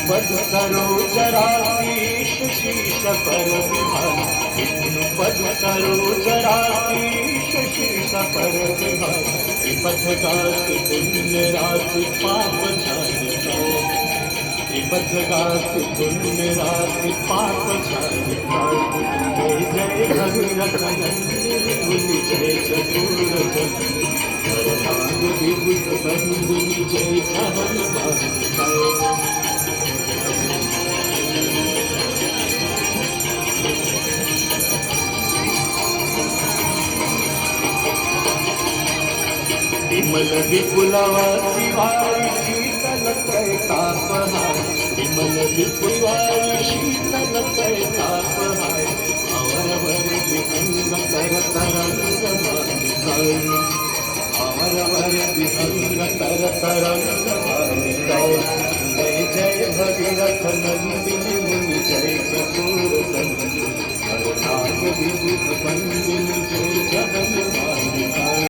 पद सरोजराशीष शीश पर विहार, विष्णु पद सरोजराशीष शीश पर विहार, त्रिपथ गात पुण्य राशि पाप छानिका, त्रिपथ गात पुण्य राशि पाप छानिका। जय जय भगीरथ नंदिनी मुनि जय चतुर नाग विभुत बंदिनी जय चरण बांधिकाय। विमल विपुलवासी वारी शीतल तापहार, विमल विपुलवारी शीतल तापहार, अवरवर विहंग कर तरंग मालिकाय, अवरवर विहंग कर तरंग मालिकाय। जय जय भगीरथ नंदिनी मुनि जय चतुर नाग विभुत बंदिनी जय